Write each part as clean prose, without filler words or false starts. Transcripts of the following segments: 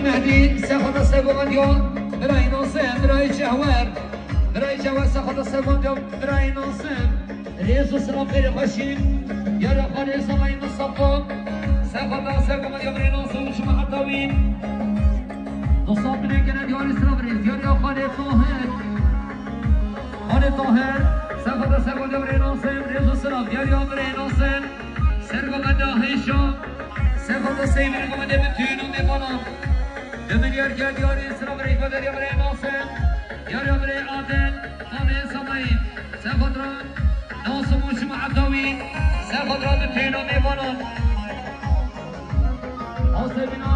مهدي ساخذ السبب اليوم براي ناصر براي جوار ساخذ السبب اليوم براي ناصر ريزو سلام غير خشيم يا رب ريزو ما ينصفق ساخذ السبب اليوم براي ناصر وش مع الطويل نصاب من كنا ديار سلام ريز يا رب خالد طاهر ساخذ السبب اليوم براي ناصر ريزو سلام يا رب براي ناصر سرقوا من هشام ساخذ السبب اليوم بتينو ديفانا دمن يرجع ديار إسرائيل بريك بدر يا بري ناصر يا بري عادل خامس سماين سافدرا ناصر مش مع الدوين سافدرا بتينو ميفانون حاسبنا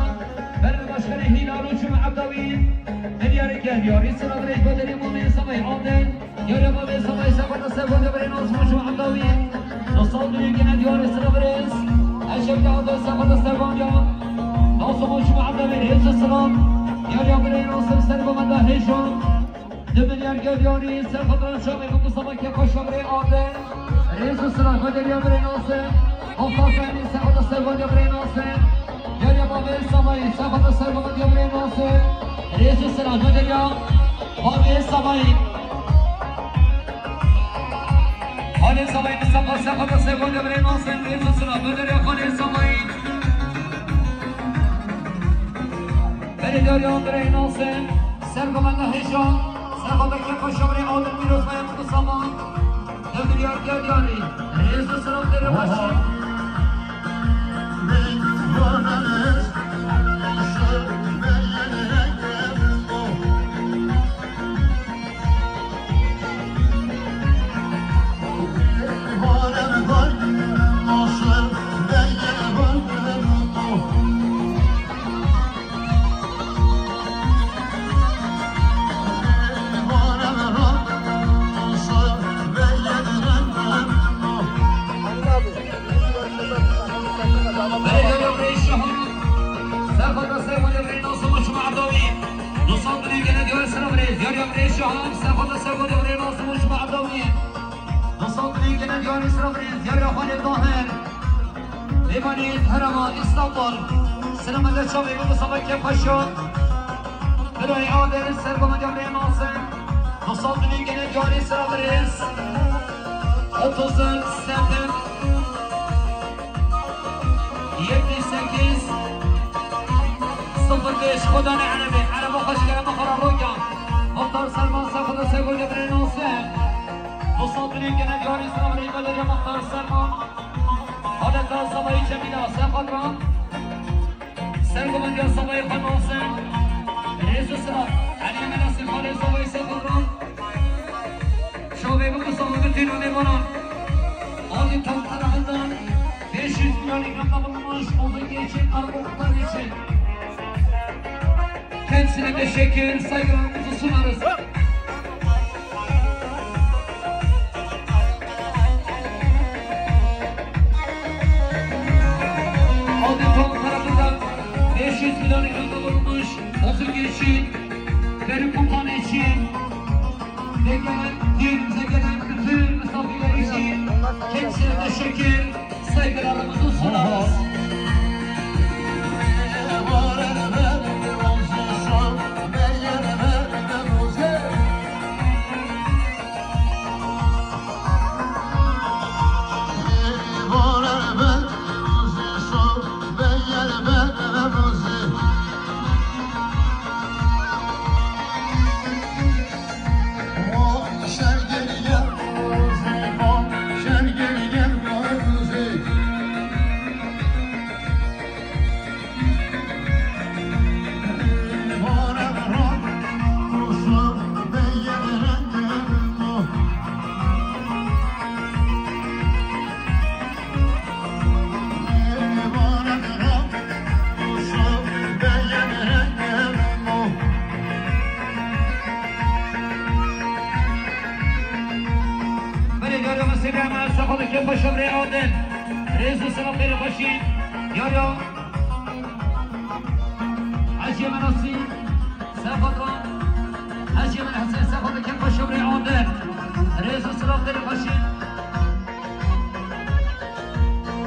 بل باشكره هنا روش مع الدوين من يرجع ديار إسرائيل بريك بدر يا مامي سماين عادل يا مامي سماين سافدرا بري ناصر مش مع الدوين نصاب بريك ديار إسرائيل بريس أشوف عادل سافدرا سافدرا ناصر مش مع الدوين هيج السلام يا بري ناصر سرب من هشام دمن يرجع دياري سافدرا شامي مصطفى كيف بري عادل رئيس السلام بدر يا بري ناصر أفضل سافدرا سرب يا بري ناصر يا مامي سماين سافدرا سرب يا بري ناصر رئيس السلام بدر يا مامي سماين خالد سماين سافدرا سرب يا بري ناصر رئيس السلام بدر يا خالد سماين بريداريان برای ناصر سرگمند هشام سرگمند که کشاوری عادل میروز و امید سامان دمیار گردیانی رئیس سلام در باشی استانبول سلام الله شامي مصطفى كيف خشون برای عادل سرگم جبری ناصر نصاب من گنه جاری سلام رئیس 30 سپتامبر 18 05 خدا نعلمه عرب خوش کرم خراب روکم مختار سلمان سفد سرگم جبری ناصر نصاب من گنه جاری سلام رئیس بدر مختار سلمان حالت صبای جمیلا سفدران سرگم جا صبای خناصر رئیس السلام علی مناصر خالد صبای سفدران شعبه بگو صبای تینو نیمانان آلی tam tarafından 500 milyon ikramda bulunmuş olduğu için arabuklar için kendisine teşekkür saygılarımızı sunarız. Aldı tarafından 500 milyon ikramda bulunmuş olduğu için Ferit Kutan için ve gelen yerimize gelen bütün misafirler için kendisine teşekkür, saygılarımızı sunarız. السلام خير باشين يا حجي مناصي سافطران حجي من حسين سافطر كيف بشبري عودر رئيس السلام خير باشين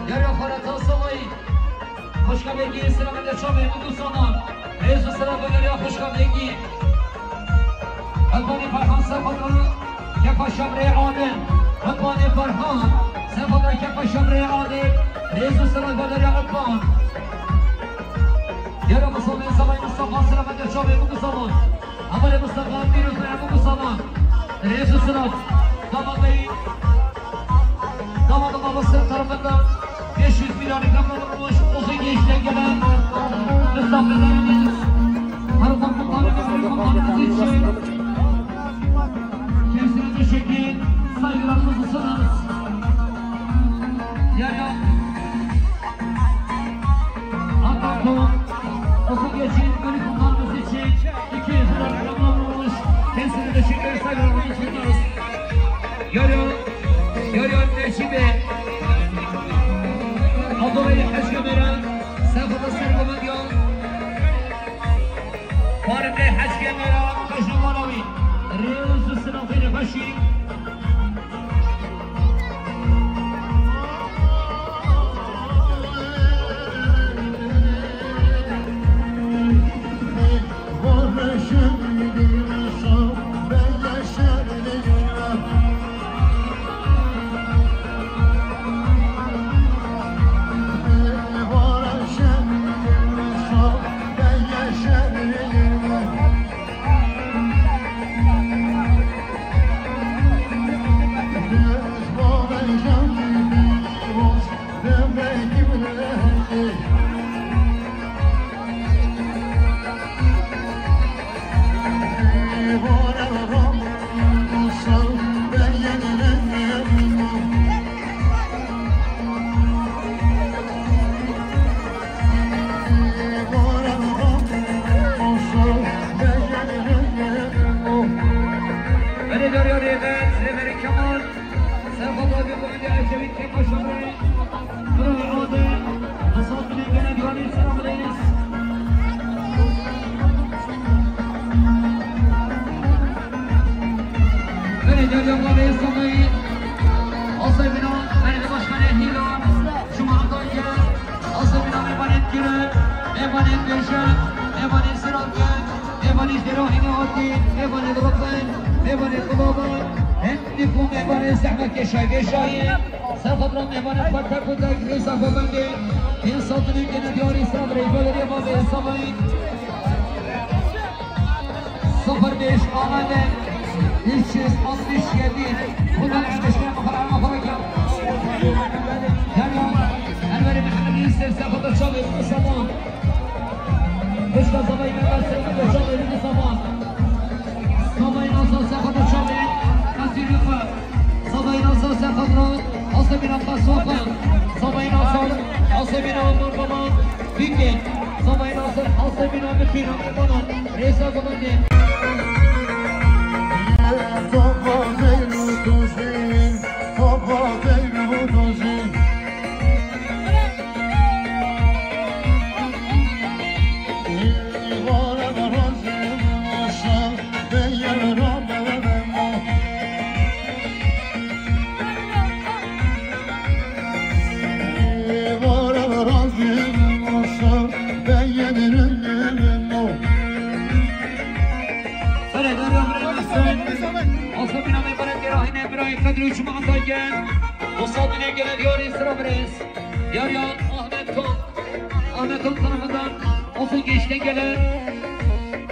يا خالد الصوي خوش بگی سلام علیکم شما دوستان رئیس السلام بگیرید خوش بگی البانی فرهان سفر کف شمر عادل البانی فرهان سفر کف شمر عادل رئیس السلام بگیرید البان یارو مسلمان سلام مصطفی سلام علیکم شما دوستان اول مصطفی پیروز میام دوستان رئیس السلام داماد بابا سر طرفından 500 milyon kameramış uzun geçten gelen misafirlerimiz Harfan Komutanımız için kendisine teşekkür saygılarımızı sunarız. Yani Antakya uzun geçin bölük komutanımız için 200 milyon kameramış kendisine teşekkür saygılarımızı sunarız. Görüyor Neşibe Adola'yı Haşkemer'e Sefada Sergomedyon Farim'le Haşkemer'e Kaşnamanavi Reyosu Sınavıyla Başı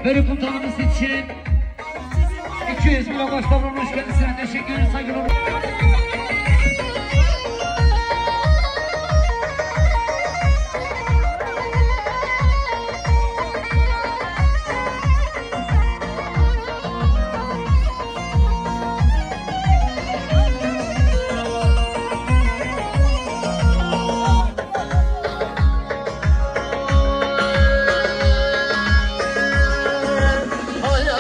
Bölük komutanımız için 200 milyon başkanımız kendisine teşekkür saygılar. Hayır,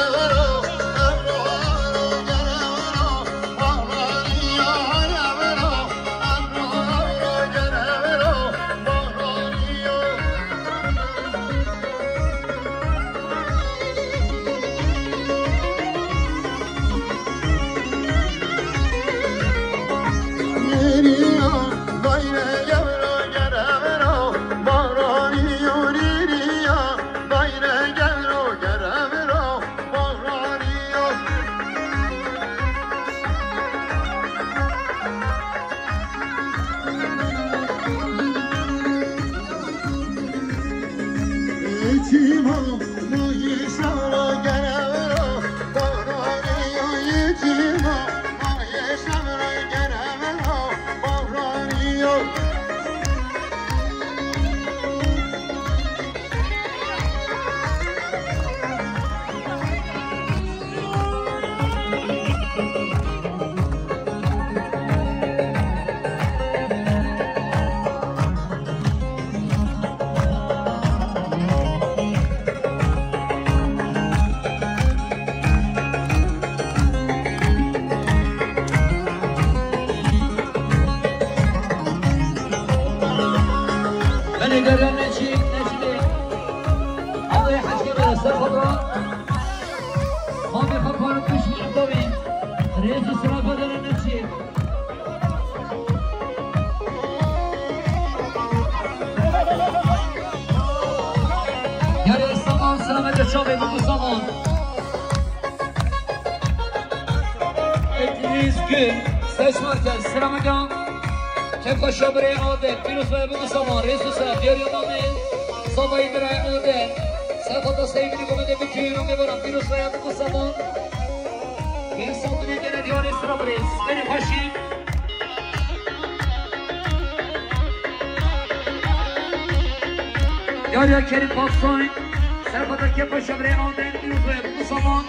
شبري عادل فيروز بابو سامان رئيس السلام دياري مامل صباي برای عادل سرخط سیبری بوده بکیرو میبرم فیروز بابو سامان این سامونه گنه دیار استرابریز بینی پاشی دیاری کریم پاکستان سرخط که پا شبري عادل فیروز بابو سامان